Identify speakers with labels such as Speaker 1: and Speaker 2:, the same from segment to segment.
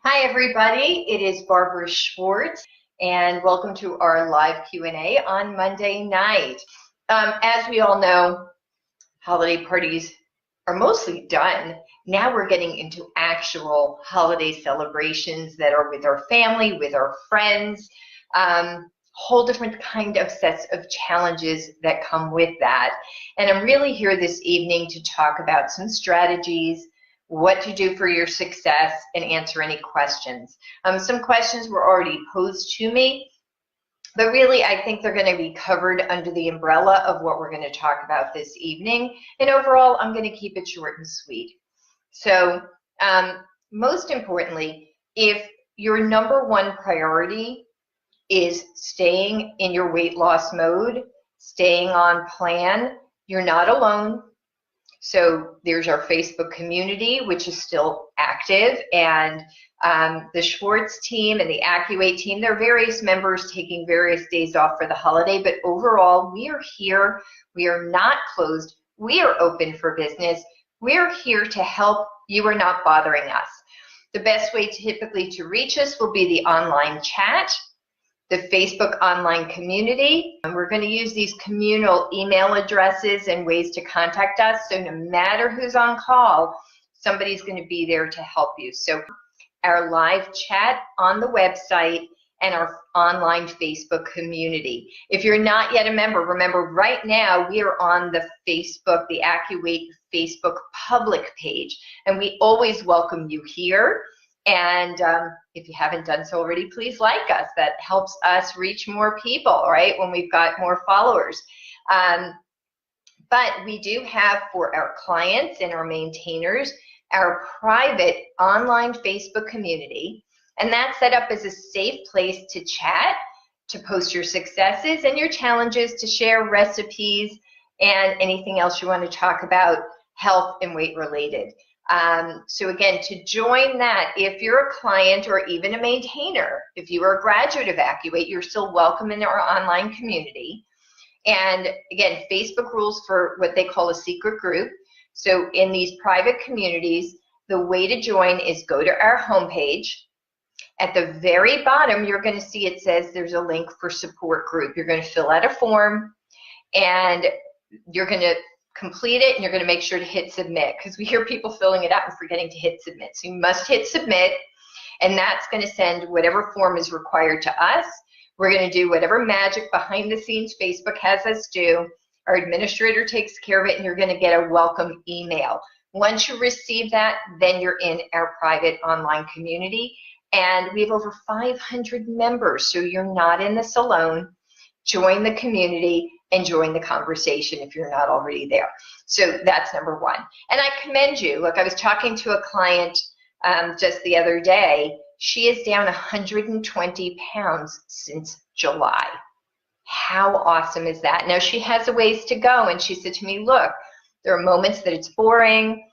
Speaker 1: Hi everybody, it is Barbara Schwartz and welcome to our live Q&A on Monday night. As we all know, holiday parties are mostly done. Now we're getting into actual holiday celebrations that are with our family, with our friends, whole different kind of sets of challenges that come with that. And I'm really here this evening to talk about some strategies, what to do for your success, and answer any questions. Some questions were already posed to me, but really I think they're going to be covered under the umbrella of what we're going to talk about this evening. And overall, I'm going to keep it short and sweet. So most importantly, if your number one priority is staying in your weight loss mode, staying on plan, you're not alone. So there's our Facebook community, which is still active, and the Schwartz team and the AccuWeight team, there are various members taking various days off for the holiday, but overall, we are here. We are not closed. We are open for business. We're here to help. You are not bothering us. The best way typically to reach us will be the online chat, the Facebook online community. And we're going to use these communal email addresses and ways to contact us. So no matter who's on call, somebody's going to be there to help you. So our live chat on the website and our online Facebook community. If you're not yet a member, remember right now we are on the Facebook, the AccuWeight Facebook public page, and we always welcome you here. And if you haven't done so already, please like us. That helps us reach more people, right, when we've got more followers. But we do have for our clients and our maintainers our private online Facebook community, and that's set up as a safe place to chat, to post your successes and your challenges, to share recipes and anything else you want to talk about health and weight related. So again, to join that, if you're a client or even a maintainer, if you are a graduate of AccuWeight, you're still welcome in our online community. And again, Facebook rules for what they call a secret group. So in these private communities, the way to join is go to our homepage. At the very bottom, you're going to see it says there's a link for support group. You're going to fill out a form and you're going to complete it, and you're going to make sure to hit submit, because we hear people filling it out and forgetting to hit submit. So you must hit submit, and that's going to send whatever form is required to us. We're going to do whatever magic behind the scenes Facebook has us do. Our administrator takes care of it, and you're going to get a welcome email. Once you receive that, then you're in our private online community, and we have over 500 members, so you're not in this alone. Join the community and join the conversation if you're not already there. So that's number one. And I commend you. Look, I was talking to a client just the other day. She is down 120 pounds since July. How awesome is that? Now she has a ways to go, and she said to me, look, there are moments that it's boring,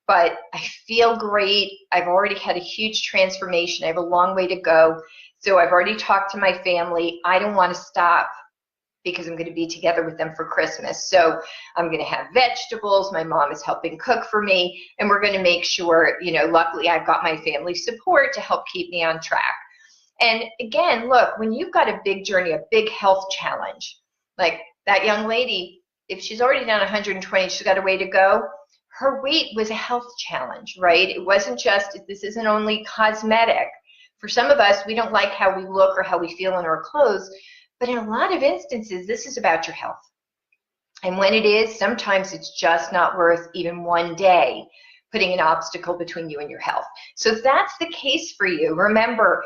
Speaker 1: but I feel great. I've already had a huge transformation. I have a long way to go. So I've already talked to my family. I don't want to stop, because I'm going to be together with them for Christmas. So I'm going to have vegetables. My mom is helping cook for me, and we're going to make sure, luckily I've got my family support to help keep me on track. And again, look, when you've got a big journey, a big health challenge, like that young lady, if she's already down 120, she's got a way to go. Her weight was a health challenge, right? It wasn't just, this isn't only cosmetic. For some of us, we don't like how we look or how we feel in our clothes. But in a lot of instances, this is about your health. And when it is, sometimes it's just not worth even one day putting an obstacle between you and your health. So if that's the case for you, remember,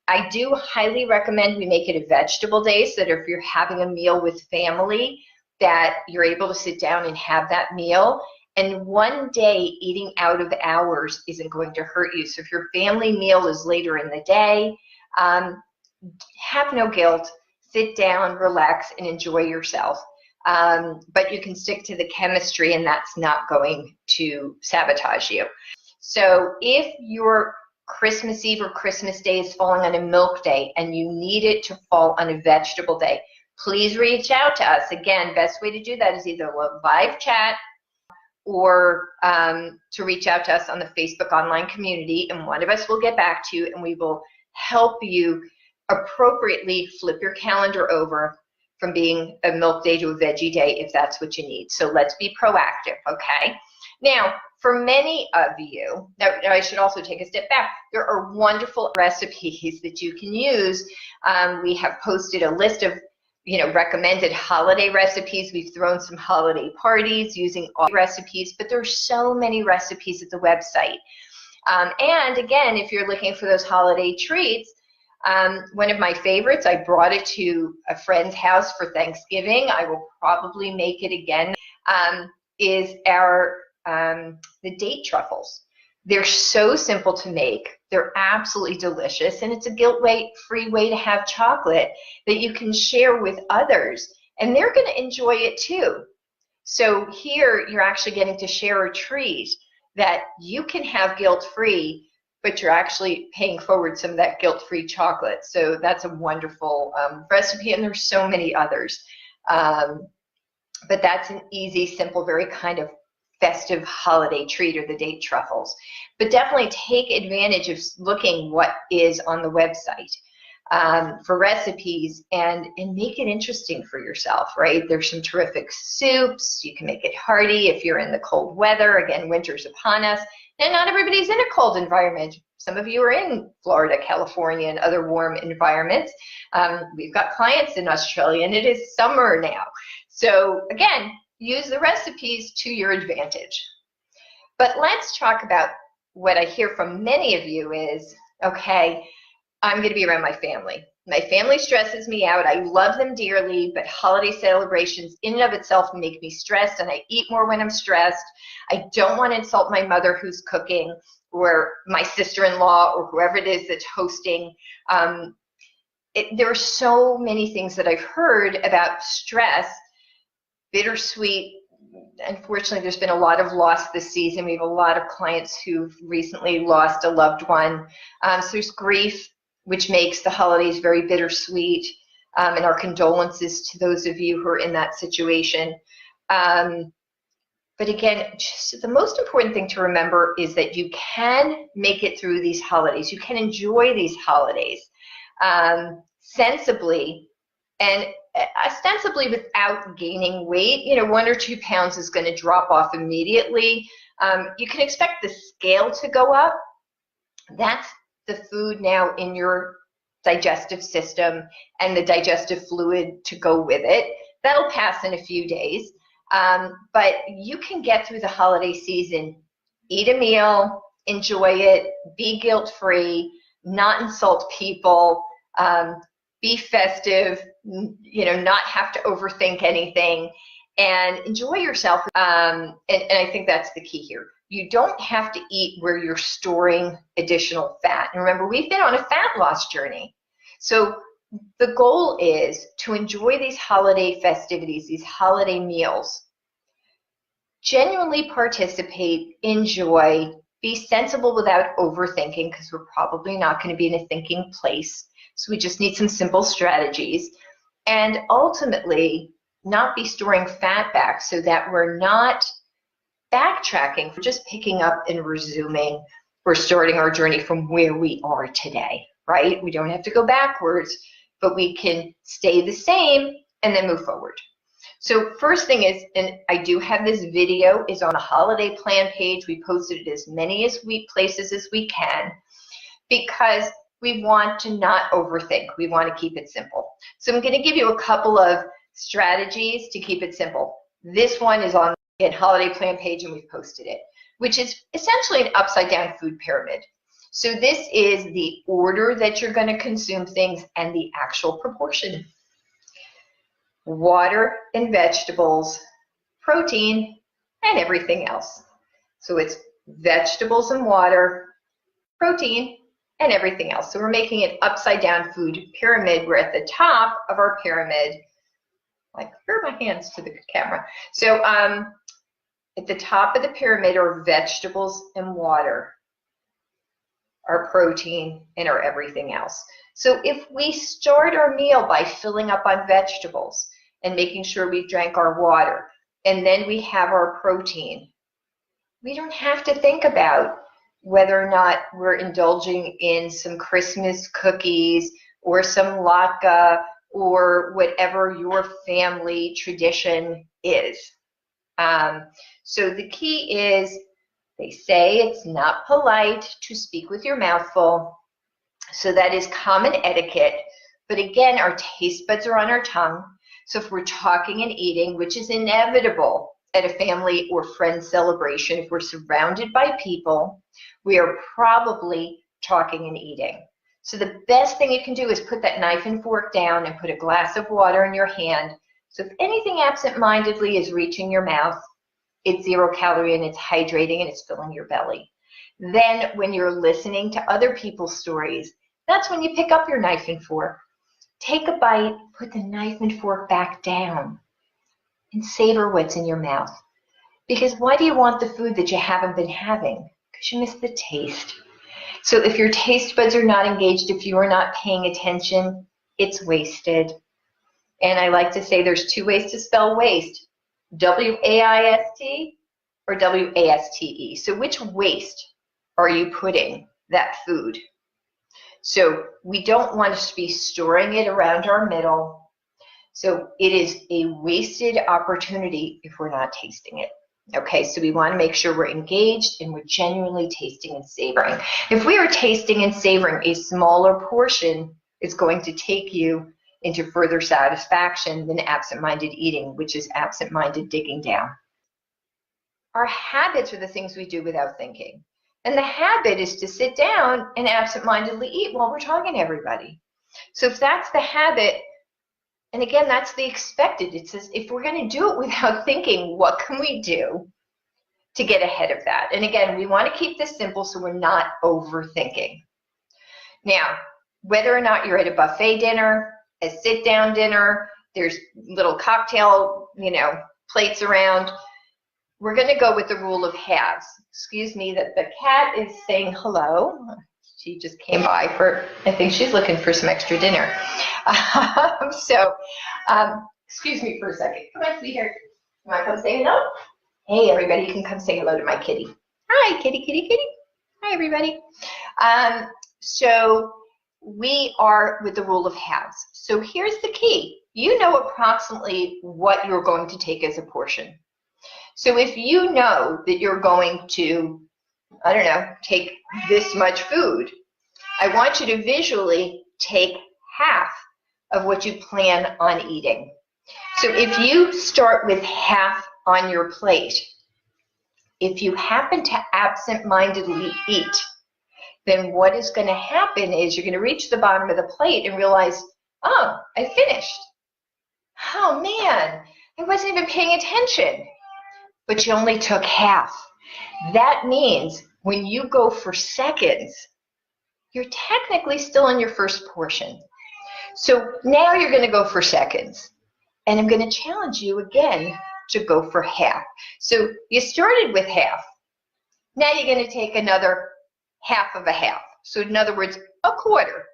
Speaker 1: I do highly recommend we make it a vegetable day, so that if you're having a meal with family, that you're able to sit down and have that meal. And one day eating out of hours isn't going to hurt you. So if your family meal is later in the day, have no guilt. Sit down, relax, and enjoy yourself. But you can stick to the chemistry, and that's not going to sabotage you. So if your Christmas Eve or Christmas Day is falling on a milk day and you need it to fall on a vegetable day, please reach out to us. Again, best way to do that is either a live chat or to reach out to us on the Facebook online community, and one of us will get back to you and we will help you appropriately flip your calendar over from being a milk day to a veggie day if that's what you need. So let's be proactive, okay? Now, for many of you, now I should also take a step back. There are wonderful recipes that you can use. We have posted a list of recommended holiday recipes. We've thrown some holiday parties using all recipes, but there's so many recipes at the website. And again, if you're looking for those holiday treats, one of my favorites, I brought it to a friend's house for Thanksgiving. I will probably make it again, is the date truffles. They're so simple to make. They're absolutely delicious, and it's a guilt-free way to have chocolate that you can share with others, and they're going to enjoy it too. So here you're actually getting to share a treat that you can have guilt-free, but you're actually paying forward some of that guilt-free chocolate. So that's a wonderful recipe, and there's so many others. But that's an easy, simple, very kind of festive holiday treat, or the date truffles. But definitely take advantage of looking what is on the website for recipes, and make it interesting for yourself, right? There's some terrific soups. You can make it hearty if you're in the cold weather. Again, winter's upon us, and not everybody's in a cold environment. Some of you are in Florida, California, and other warm environments. We've got clients in Australia, and it is summer now. So again, use the recipes to your advantage. But let's talk about what I hear from many of you is, okay, I'm going to be around my family. My family stresses me out. I love them dearly, but holiday celebrations in and of itself make me stressed, and I eat more when I'm stressed. I don't want to insult my mother who's cooking, or my sister-in-law, or whoever it is that's hosting. There are so many things that I've heard about stress. Bittersweet. Unfortunately, there's been a lot of loss this season. We have a lot of clients who've recently lost a loved one. So there's grief, which makes the holidays very bittersweet, and our condolences to those of you who are in that situation. But again, just the most important thing to remember is that you can make it through these holidays. You can enjoy these holidays sensibly and ostensibly without gaining weight. 1 or 2 pounds is going to drop off immediately. You can expect the scale to go up. That's the food now in your digestive system and the digestive fluid to go with it. That'll pass in a few days. But you can get through the holiday season, eat a meal, enjoy it, be guilt-free, not insult people, be festive, not have to overthink anything, and enjoy yourself. And I think that's the key here. You don't have to eat where you're storing additional fat. And remember, we've been on a fat loss journey. So the goal is to enjoy these holiday festivities, these holiday meals. Genuinely participate, enjoy, be sensible without overthinking, because we're probably not going to be in a thinking place. So we just need some simple strategies. And ultimately, not be storing fat back, so that we're not backtracking, we're just picking up and resuming. We're starting our journey from where we are today, right? We don't have to go backwards, but we can stay the same and then move forward. So first thing is, and I do have this video, is on the holiday plan page. We posted it as many places as we can, because we want to not overthink. We want to keep it simple. So I'm going to give you a couple of strategies to keep it simple. This one is on the holiday plan page, and we've posted it, which is essentially an upside down food pyramid. So this is the order that you're going to consume things and the actual proportion. Water and vegetables, protein, and everything else. So it's vegetables and water, protein, and everything else. So we're making an upside down food pyramid. We're at the top of our pyramid. Like, where are my hands to the camera? So at the top of the pyramid are vegetables and water, our protein, and our everything else. So if we start our meal by filling up on vegetables and making sure we drank our water, and then we have our protein, We don't have to think about whether or not we're indulging in some Christmas cookies or some latke or whatever your family tradition is. So the key is, they say it's not polite to speak with your mouth full. So that is common etiquette. But again, our taste buds are on our tongue. So if we're talking and eating, which is inevitable at a family or friend celebration, if we're surrounded by people, we are probably talking and eating. So the best thing you can do is put that knife and fork down and put a glass of water in your hand. So if anything absent-mindedly is reaching your mouth, it's 0 calorie and it's hydrating and it's filling your belly. Then when you're listening to other people's stories, that's when you pick up your knife and fork. Take a bite, put the knife and fork back down, and savor what's in your mouth. Because why do you want the food that you haven't been having? Because you miss the taste. So if your taste buds are not engaged, if you are not paying attention, it's wasted. And I like to say there's 2 ways to spell waste, W-A-I-S-T or W-A-S-T-E. So which waste are you putting that food? So we don't want to be storing it around our middle. So it is a wasted opportunity if we're not tasting it. Okay, so we want to make sure we're engaged and we're genuinely tasting and savoring. If we are tasting and savoring, a smaller portion is going to take you into further satisfaction than absent-minded eating, which is absent-minded digging down. Our habits are the things we do without thinking. And the habit is to sit down and absent-mindedly eat while we're talking to everybody. So if that's the habit, and again, that's the expected. It says if we're going to do it without thinking, what can we do to get ahead of that? And again, we want to keep this simple so we're not overthinking. Now, whether or not you're at a buffet dinner, a sit-down dinner, there's little cocktail, plates around, we're going to go with the rule of halves. Excuse me, that the cat is saying hello. She just came by I think she's looking for some extra dinner. Excuse me for a second. Come on, sweetheart. You want to come say hello? Hey, everybody, you can come say hello to my kitty. Hi, kitty, kitty, kitty. Hi, everybody. So we are with the rule of halves. So here's the key. You know approximately what you're going to take as a portion. So if you know that you're going to, I don't know, take this much food, I want you to visually take half of what you plan on eating. So if you start with half on your plate, if you happen to absent-mindedly eat, then what is going to happen is you're going to reach the bottom of the plate and realize, oh, I finished. Oh man, I wasn't even paying attention. But you only took half. That means when you go for seconds, you're technically still in your first portion. So now you're going to go for seconds. And I'm going to challenge you again to go for half. So you started with half. Now you're going to take another half of a half. So in other words, a quarter.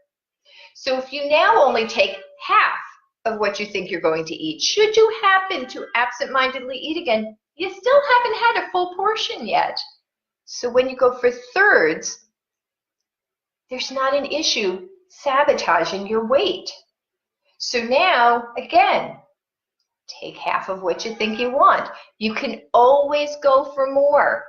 Speaker 1: So if you now only take half of what you think you're going to eat, should you happen to absent-mindedly eat again, you still haven't had a full portion yet. So when you go for thirds, there's not an issue sabotaging your weight. So now, again, take half of what you think you want. You can always go for more,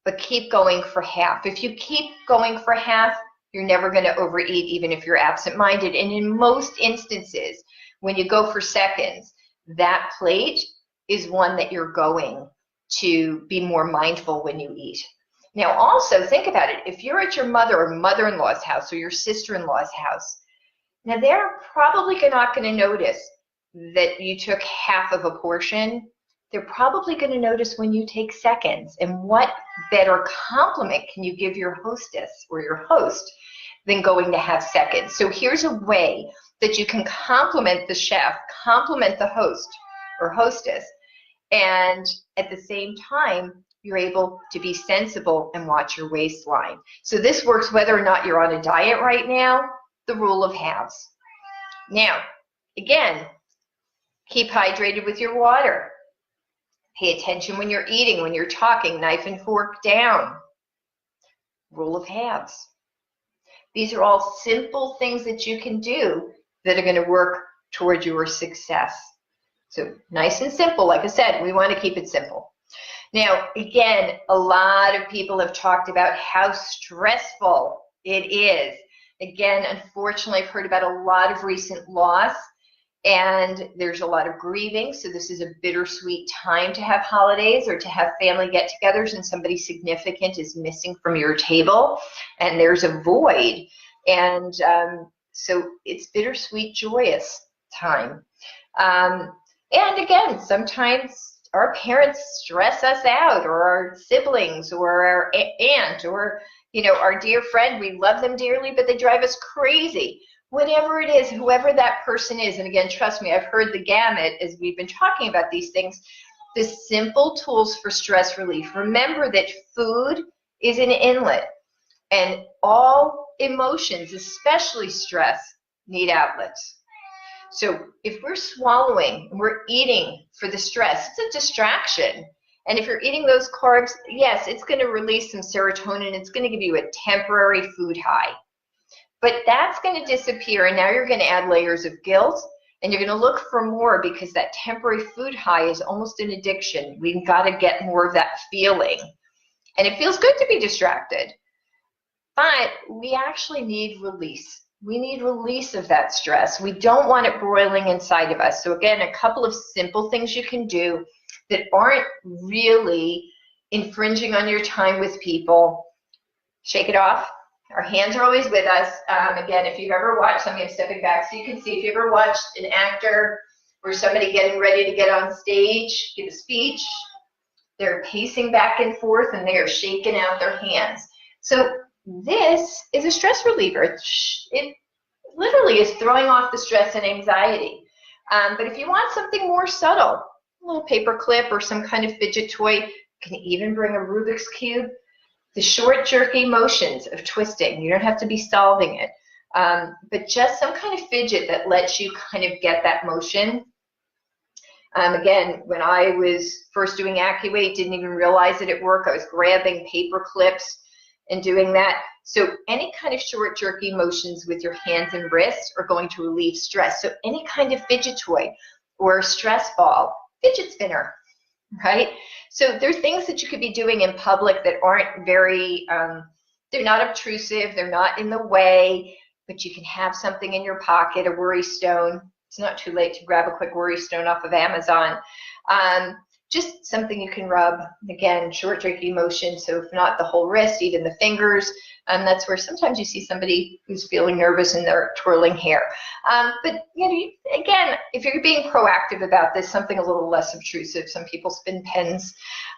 Speaker 1: but keep going for half. If you keep going for half, you're never going to overeat, even if you're absent-minded. And in most instances, when you go for seconds, that plate is one that you're going to be more mindful when you eat. Now also think about it. If you're at your mother or mother-in-law's house or your sister-in-law's house, now they're probably not going to notice that you took half of a portion. They're probably going to notice when you take seconds. And what better compliment can you give your hostess or your host than going to have seconds? So here's a way that you can compliment the chef, compliment the host or hostess, and at the same time, you're able to be sensible and watch your waistline. So this works whether or not you're on a diet right now, the rule of halves. Now, again, keep hydrated with your water. Pay attention when you're eating, when you're talking, knife and fork down. Rule of halves. These are all simple things that you can do that are going to work toward your success. So nice and simple. Like I said, we want to keep it simple. Now, again, a lot of people have talked about how stressful it is. Again, unfortunately, I've heard about a lot of recent loss, and there's a lot of grieving. So this is a bittersweet time to have holidays or to have family get-togethers and somebody significant is missing from your table and there's a void. And so it's bittersweet, joyous time. And again, sometimes our parents stress us out, or our siblings, or our aunt, or our dear friend. We love them dearly, but they drive us crazy. Whatever it is, whoever that person is, and again, trust me, I've heard the gamut as we've been talking about these things. The simple tools for stress relief. Remember that food is an inlet, and all emotions, especially stress, need outlets. So if we're swallowing and we're eating for the stress, it's a distraction. And if you're eating those carbs, yes, it's going to release some serotonin. It's going to give you a temporary food high. But that's going to disappear, and now you're going to add layers of guilt, and you're going to look for more because that temporary food high is almost an addiction. We've got to get more of that feeling. And it feels good to be distracted. But we actually need release. We need release of that stress. We don't want it broiling inside of us. So again, a couple of simple things you can do that aren't really infringing on your time with people. Shake it off. Our hands are always with us. Again, if you've ever watched, I'm stepping back so you can see, if you ever watched an actor or somebody getting ready to get on stage, give a speech, they're pacing back and forth and they are shaking out their hands. So this is a stress reliever. It literally is throwing off the stress and anxiety. But if you want something more subtle, a little paper clip or some kind of fidget toy, you can even bring a Rubik's Cube. The short, jerky motions of twisting. You don't have to be solving it. But just some kind of fidget that lets you kind of get that motion. Again, when I was first doing AccuWeight, didn't even realize it at work. I was grabbing paper clips and doing that. So any kind of short, jerky motions with your hands and wrists are going to relieve stress. So any kind of fidget toy or stress ball, fidget spinner, right? So there's things that you could be doing in public that aren't very, they're not obtrusive, they're not in the way, but you can have something in your pocket, a worry stone. It's not too late to grab a quick worry stone off of Amazon. Just something you can rub, again, short, jerky motion, so if not the whole wrist, even the fingers. That's where sometimes you see somebody who's feeling nervous and they're twirling hair. But again, if you're being proactive about this, something a little less obtrusive. Some people spin pens.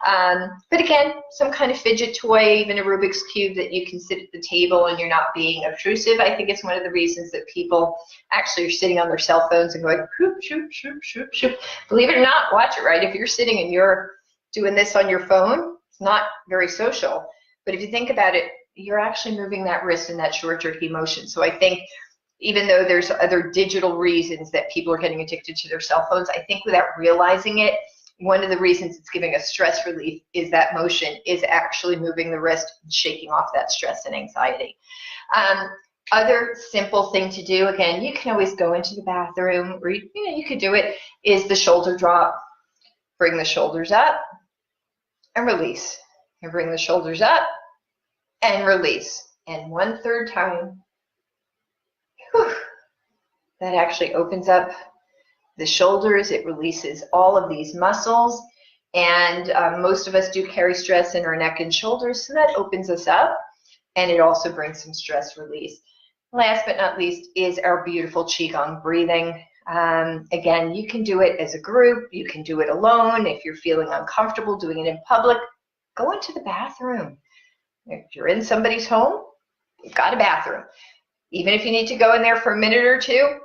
Speaker 1: But again, some kind of fidget toy, even a Rubik's Cube that you can sit at the table and you're not being obtrusive. I think it's one of the reasons that people actually are sitting on their cell phones and going, shoop, shoop, shoop, shoop, shoop. Believe it or not, watch it, right? If you're sitting and you're doing this on your phone, it's not very social. But if you think about it, you're actually moving that wrist in that short, jerky motion. So I think even though there's other digital reasons that people are getting addicted to their cell phones, I think without realizing it, one of the reasons it's giving us stress relief is that motion is actually moving the wrist and shaking off that stress and anxiety. Other simple thing to do, again, you can always go into the bathroom, or you could do it, is the shoulder drop. Bring the shoulders up and release. And bring the shoulders up and release. And 1/3 time. Whew, that actually opens up the shoulders. It releases all of these muscles. And most of us do carry stress in our neck and shoulders, so that opens us up. And it also brings some stress release. Last but not least is our beautiful Qigong breathing. Again, you can do it as a group. You can do it alone. If you're feeling uncomfortable doing it in public, go into the bathroom. If you're in somebody's home, you've got a bathroom. Even if you need to go in there for a minute or two,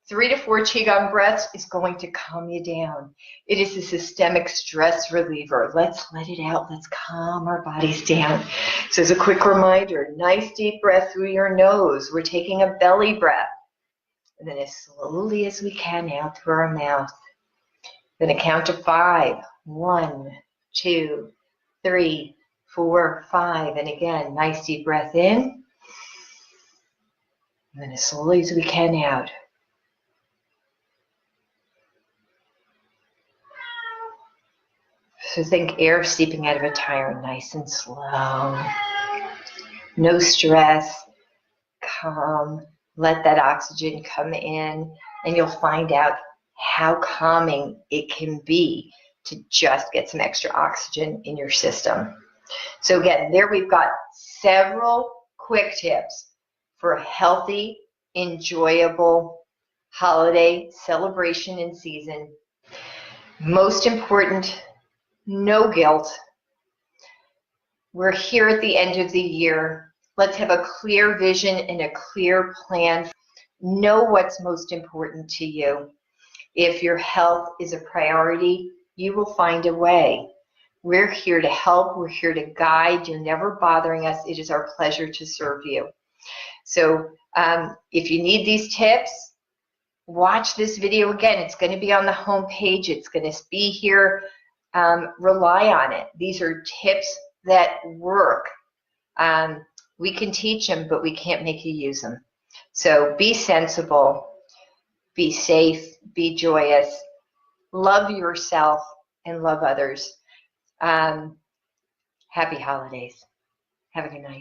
Speaker 1: 3 to 4 Qigong breaths is going to calm you down. It is a systemic stress reliever. Let's let it out. Let's calm our bodies down. So as a quick reminder, nice deep breath through your nose. We're taking a belly breath. And then as slowly as we can out through our mouth. Then a count to 5. 1, 2, 3, 4, 5. And again, nice deep breath in. And then as slowly as we can out. So think air seeping out of a tire, nice and slow. No stress, calm. Let that oxygen come in, and you'll find out how calming it can be to just get some extra oxygen in your system. So again, there we've got several quick tips for a healthy, enjoyable holiday celebration and season. Most important, no guilt. We're here at the end of the year. Let's have a clear vision and a clear plan. Know what's most important to you. If your health is a priority, you will find a way. We're here to help. We're here to guide. You're never bothering us. It is our pleasure to serve you. So if you need these tips, watch this video again. It's going to be on the home page. It's going to be here. Rely on it. These are tips that work. We can teach them, but we can't make you use them. So be sensible, be safe, be joyous, love yourself, and love others. Happy holidays. Have a good night.